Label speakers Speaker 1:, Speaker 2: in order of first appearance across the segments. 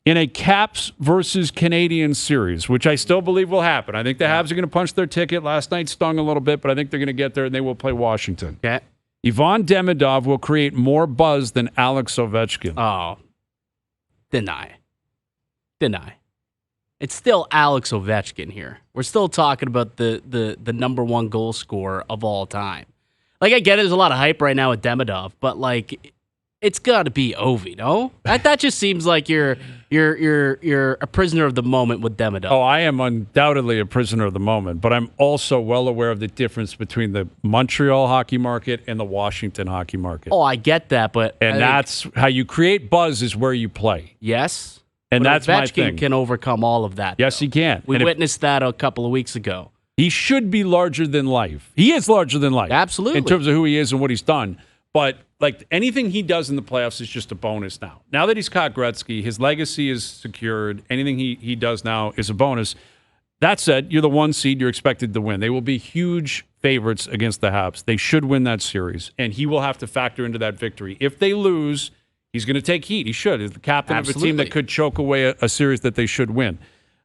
Speaker 1: in a Caps versus Canadians series, which I still believe will happen. I think the Habs are going to punch their ticket. Last night stung a little bit, but I think they're going to get there, and they will play Washington.
Speaker 2: Okay.
Speaker 1: Ivan Demidov will create more buzz than Alex Ovechkin.
Speaker 2: Oh, deny. It's still Alex Ovechkin here. We're still talking about the number one goal scorer of all time. Like, I get it, there's a lot of hype right now with Demidov, but like, it's got to be Ovi, no? That just seems like you're a prisoner of the moment with Demidov.
Speaker 1: Oh, I am undoubtedly a prisoner of the moment, but I'm also well aware of the difference between the Montreal hockey market and the Washington hockey market.
Speaker 2: Oh, I get that, but
Speaker 1: that's how you create buzz is where you play.
Speaker 2: Yes,
Speaker 1: and
Speaker 2: but
Speaker 1: that's my thing.
Speaker 2: Ovechkin can overcome all of that.
Speaker 1: Yes,
Speaker 2: though.
Speaker 1: he can.
Speaker 2: We witnessed that a couple of weeks ago.
Speaker 1: He should be larger than life. He is larger than life.
Speaker 2: Absolutely.
Speaker 1: In terms of who he is and what he's done. But like anything he does in the playoffs is just a bonus now. Now that he's caught Gretzky, his legacy is secured. Anything he does now is a bonus. That said, you're the one seed. You're expected to win. They will be huge favorites against the Habs. They should win that series, and he will have to factor into that victory. If they lose, he's going to take heat. He should. He's the captain of a team that could choke away a series that they should win.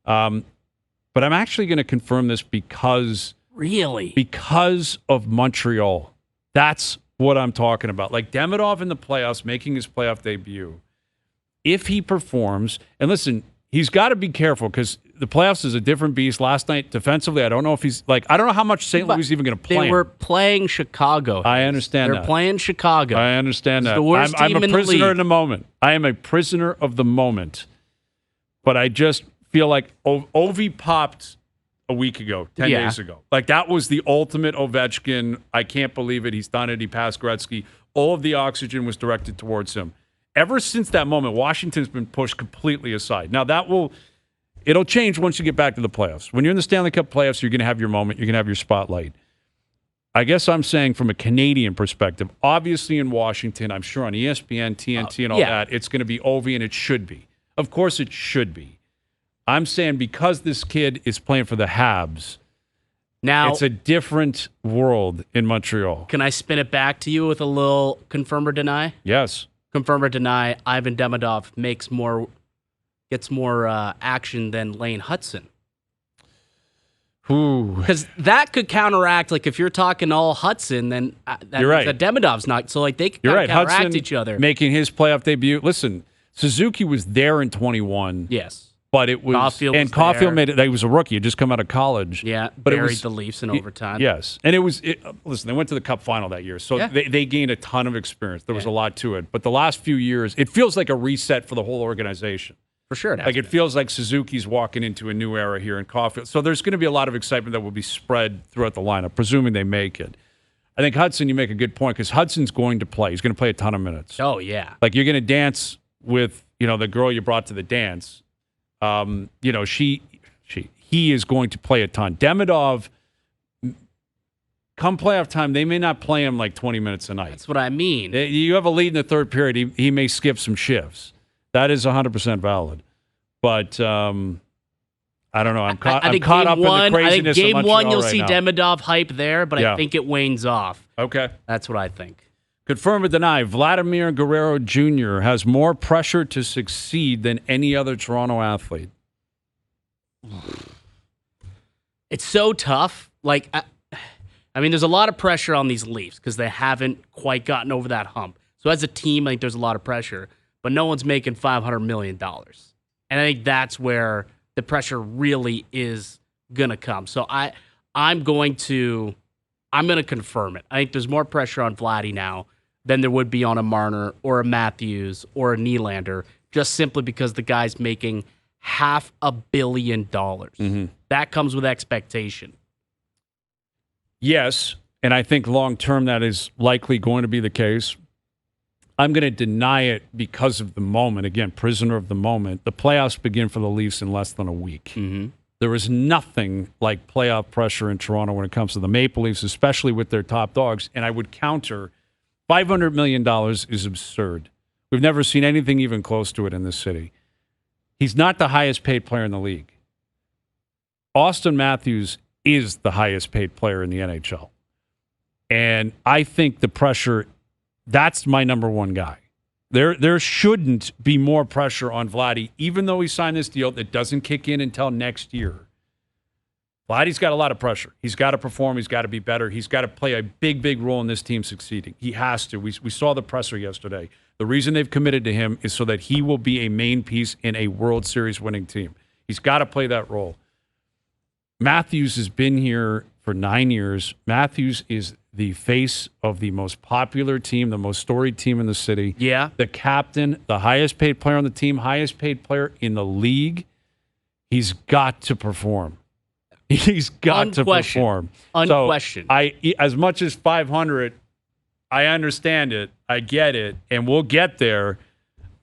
Speaker 1: But I'm actually going to confirm this because of Montreal. That's what I'm talking about. Like Demidov in the playoffs, making his playoff debut. If he performs, and listen, he's got to be careful because the playoffs is a different beast. Last night, defensively, I don't know if he's like, I don't know how much St. Louis is even going to play.
Speaker 2: They were playing Chicago.
Speaker 1: I understand
Speaker 2: They're playing Chicago.
Speaker 1: I understand that.
Speaker 2: The worst
Speaker 1: I'm
Speaker 2: team
Speaker 1: a
Speaker 2: in the
Speaker 1: prisoner
Speaker 2: league.
Speaker 1: in the moment. I am a prisoner of the moment. But I just feel like Ovi popped a week ago, 10 days ago. Like, that was the ultimate Ovechkin. I can't believe it. He's done it. He passed Gretzky. All of the oxygen was directed towards him. Ever since that moment, Washington's been pushed completely aside. Now, it'll change once you get back to the playoffs. When you're in the Stanley Cup playoffs, you're going to have your moment. You're going to have your spotlight. I guess I'm saying from a Canadian perspective, obviously in Washington, I'm sure on ESPN, TNT, and all that, it's going to be Ovi, and it should be. Of course it should be. I'm saying because this kid is playing for the Habs, now it's a different world in Montreal.
Speaker 2: Can I spin it back to you with a little confirm or deny?
Speaker 1: Yes.
Speaker 2: Confirm or deny, Ivan Demidov gets more action than Lane Hudson. Because that could counteract, like if you're talking all Hudson, then
Speaker 1: you're right.
Speaker 2: The Demidov's not. So like they could counteract
Speaker 1: Hudson
Speaker 2: each other.
Speaker 1: Making his playoff debut. Listen, Suzuki was there in 21.
Speaker 2: Yes.
Speaker 1: But it was, Caulfield made it. He was a rookie. He had just come out of college.
Speaker 2: Yeah,
Speaker 1: but
Speaker 2: buried the Leafs in overtime.
Speaker 1: Yes, and listen, they went to the Cup final that year, so they gained a ton of experience. There was a lot to it. But the last few years, it feels like a reset for the whole organization.
Speaker 2: For sure,
Speaker 1: it feels like Suzuki's walking into a new era here in Caulfield. So there's going to be a lot of excitement that will be spread throughout the lineup, presuming they make it. I think Hudson, you make a good point because Hudson's going to play. He's going to play a ton of minutes.
Speaker 2: Oh yeah,
Speaker 1: like you're going to dance with the girl you brought to the dance. He is going to play a ton. Demidov, come playoff time, they may not play him like 20 minutes a night.
Speaker 2: That's what I mean.
Speaker 1: You have a lead in the third period, he may skip some shifts. That is 100% valid. But I don't know. I'm caught up in the craziness
Speaker 2: I think
Speaker 1: of
Speaker 2: game one, you'll
Speaker 1: right
Speaker 2: see
Speaker 1: now.
Speaker 2: Demidov hype there, but I think it wanes off.
Speaker 1: Okay.
Speaker 2: That's what I think.
Speaker 1: Confirm or deny, Vladimir Guerrero Jr. has more pressure to succeed than any other Toronto athlete.
Speaker 2: It's so tough. Like, I mean, there's a lot of pressure on these Leafs because they haven't quite gotten over that hump. So as a team, I think there's a lot of pressure, but no one's making $500 million. And I think that's where the pressure really is going to come. So I'm going to confirm it. I think there's more pressure on Vladdy now than there would be on a Marner or a Matthews or a Nylander, just simply because the guy's making $500 million. Mm-hmm. That comes with expectation.
Speaker 1: Yes, and I think long-term that is likely going to be the case. I'm going to deny it because of the moment. Again, prisoner of the moment. The playoffs begin for the Leafs in less than a week.
Speaker 2: Mm-hmm.
Speaker 1: There is nothing like playoff pressure in Toronto when it comes to the Maple Leafs, especially with their top dogs. And I would counter $500 million is absurd. We've never seen anything even close to it in this city. He's not the highest paid player in the league. Austin Matthews is the highest paid player in the NHL. And I think the pressure, that's my number one guy. There shouldn't be more pressure on Vladdy, even though he signed this deal that doesn't kick in until next year. Vladdy's got a lot of pressure. He's got to perform. He's got to be better. He's got to play a big, big role in this team succeeding. He has to. We saw the presser yesterday. The reason they've committed to him is so that he will be a main piece in a World Series winning team. He's got to play that role. Matthews has been here for 9 years. Matthews is the face of the most popular team, the most storied team in the city.
Speaker 2: Yeah.
Speaker 1: The captain, the highest paid player on the team, highest paid player in the league. He's got to perform. He's got to perform.
Speaker 2: Unquestioned.
Speaker 1: So as much as 500, I understand it. I get it. And we'll get there.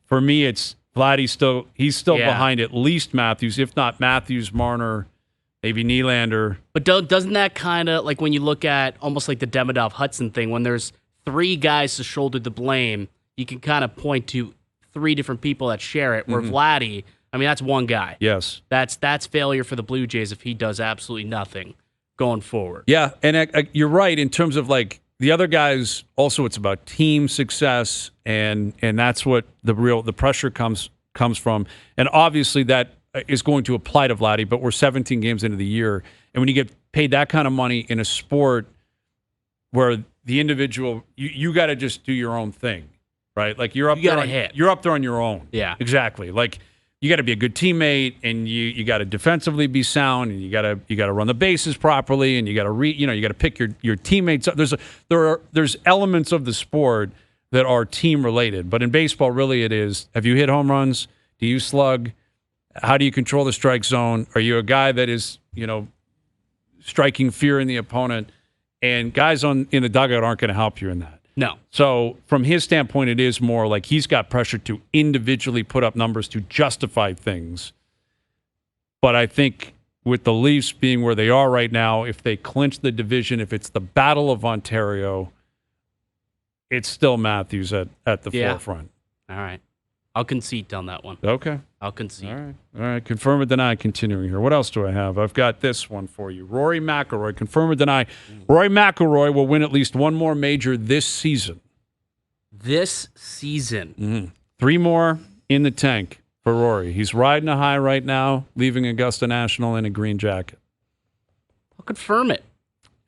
Speaker 1: For me, it's Vladdy's he's still behind at least Matthews, if not Matthews, Marner, maybe Nylander.
Speaker 2: But doesn't that kind of, like when you look at almost like the Demidov Hudson thing, when there's three guys to shoulder the blame, you can kind of point to three different people that share it, where Vladdy, I mean, that's one guy.
Speaker 1: Yes.
Speaker 2: That's failure for the Blue Jays if he does absolutely nothing going forward.
Speaker 1: Yeah, and you're right in terms of like the other guys. Also, it's about team success, and that's what the pressure comes from. And obviously, that is going to apply to Vladdy. But we're 17 games into the year, and when you get paid that kind of money in a sport where the individual, you got to just do your own thing, right? Like you're up there on your own.
Speaker 2: Yeah,
Speaker 1: exactly. Like. You got to be a good teammate, and you got to defensively be sound, and you got to run the bases properly, and you got to you got to pick your teammates up. There's elements of the sport that are team related, but in baseball, really, it is: have you hit home runs? Do you slug? How do you control the strike zone? Are you a guy that is striking fear in the opponent? And guys in the dugout aren't going to help you in that.
Speaker 2: No.
Speaker 1: So from his standpoint, it is more like he's got pressure to individually put up numbers to justify things. But I think with the Leafs being where they are right now, if they clinch the division, if it's the Battle of Ontario, it's still Matthews at the forefront.
Speaker 2: All right. I'll concede on that one.
Speaker 1: Okay.
Speaker 2: I'll concede.
Speaker 1: All right. Confirm or deny, continuing here. What else do I have? I've got this one for you. Rory McIlroy, confirm or deny. Rory McIlroy will win at least one more major this season.
Speaker 2: This season?
Speaker 1: Mm-hmm. 3 more in the tank for Rory. He's riding a high right now, leaving Augusta National in a green jacket.
Speaker 2: I'll confirm it.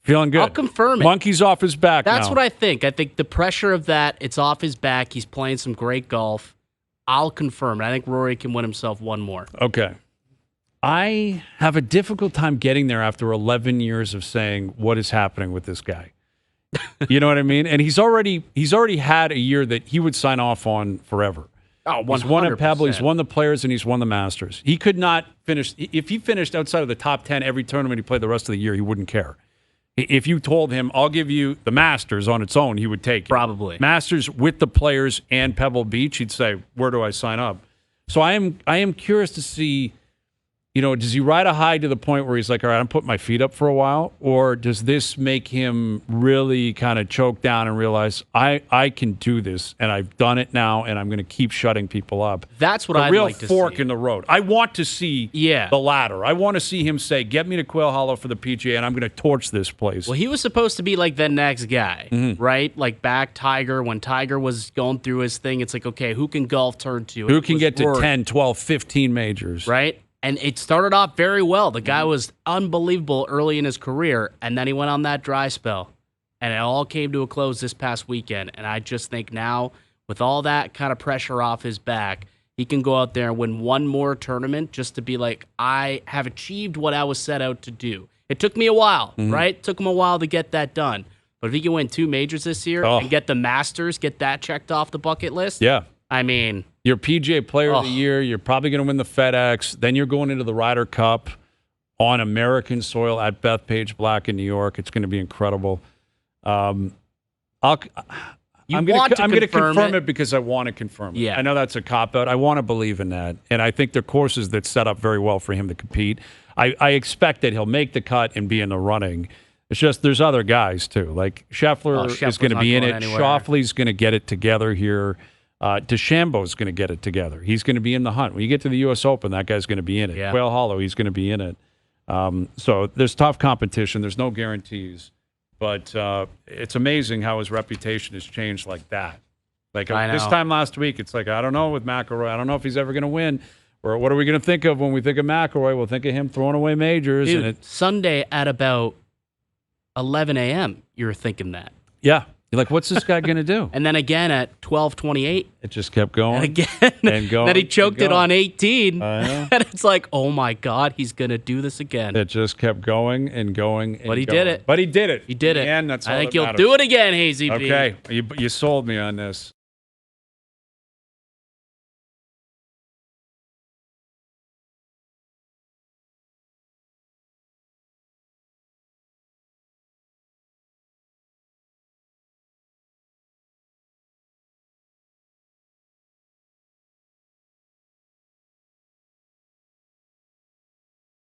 Speaker 1: Feeling good.
Speaker 2: I'll confirm it.
Speaker 1: Monkey's off his back now.
Speaker 2: That's what I think. I think the pressure of that, it's off his back. He's playing some great golf. I'll confirm it. I think Rory can win himself one more. Okay.
Speaker 1: I have a difficult time getting there after 11 years of saying, what is happening with this guy? You know what I mean? And he's already had a year that he would sign off on forever.
Speaker 2: Oh, 100%.
Speaker 1: He's won at Pebble, he's won the Players, and he's won the Masters. He could not finish. If he finished outside of the top 10 every tournament he played the rest of the year, he wouldn't care. If you told him, I'll give you the Masters on its own, he would take it.
Speaker 2: Probably.
Speaker 1: Masters with the Players and Pebble Beach, he'd say, where do I sign up? So I am curious to see, does he ride a high to the point where he's like, all right, I'm putting my feet up for a while? Or does this make him really kind of choke down and realize, I can do this, and I've done it now, and I'm going to keep shutting people up?
Speaker 2: That's what I'd like to see.
Speaker 1: A real fork in the road. I want to see the latter. I want to see him say, get me to Quail Hollow for the PGA, and I'm going to torch this place.
Speaker 2: Well, he was supposed to be like the next guy, right? Like back Tiger, when Tiger was going through his thing, it's like, okay, who can golf turn to?
Speaker 1: Who can get to 10, 12, 15 majors?
Speaker 2: Right? And it started off very well. The guy was unbelievable early in his career, and then he went on that dry spell. And it all came to a close this past weekend. And I just think now, with all that kind of pressure off his back, he can go out there and win one more tournament just to be like, I have achieved what I was set out to do. It took me a while, right? It took him a while to get that done. But if he can win 2 majors this year and get the Masters, get that checked off the bucket list, I mean,
Speaker 1: you're PGA Player of the Year. You're probably going to win the FedEx. Then you're going into the Ryder Cup on American soil at Bethpage Black in New York. It's going to be incredible. I'm going to confirm it because I want to confirm it. I know that's a cop-out. I want to believe in that. And I think they're courses that set up very well for him to compete. I expect that he'll make the cut and be in the running. It's just there's other guys, too. Like Scheffler is going to be in it. Schauffele's going to get it together here. DeChambeau's going to get it together. He's going to be in the hunt. When you get to the U.S. Open, that guy's going to be in it. Quail Hollow, he's going to be in it. So there's tough competition. There's no guarantees. But it's amazing how his reputation has changed like that. Like
Speaker 2: I
Speaker 1: this
Speaker 2: know.
Speaker 1: time last week, it's like, I don't know with McIlroy. I don't know if he's ever going to win. Or what are we going to think of when we think of McIlroy? We'll think of him throwing away majors.
Speaker 2: Dude,
Speaker 1: And
Speaker 2: Sunday at about 11 a.m., you're thinking that.
Speaker 1: yeah. You're like, what's this guy going to do?
Speaker 2: And then again at 12:28.
Speaker 1: It just kept going.
Speaker 2: And again.
Speaker 1: And going.
Speaker 2: Then he choked it on 18.
Speaker 1: I know.
Speaker 2: And it's like, oh my God, he's going to do this again.
Speaker 1: It just kept going and going and
Speaker 2: But he
Speaker 1: going.
Speaker 2: did it.
Speaker 1: But he did it.
Speaker 2: He did it.
Speaker 1: And that's all
Speaker 2: I think
Speaker 1: that
Speaker 2: he'll
Speaker 1: matters.
Speaker 2: do it again, Hazy P.
Speaker 1: Okay. You sold me on this.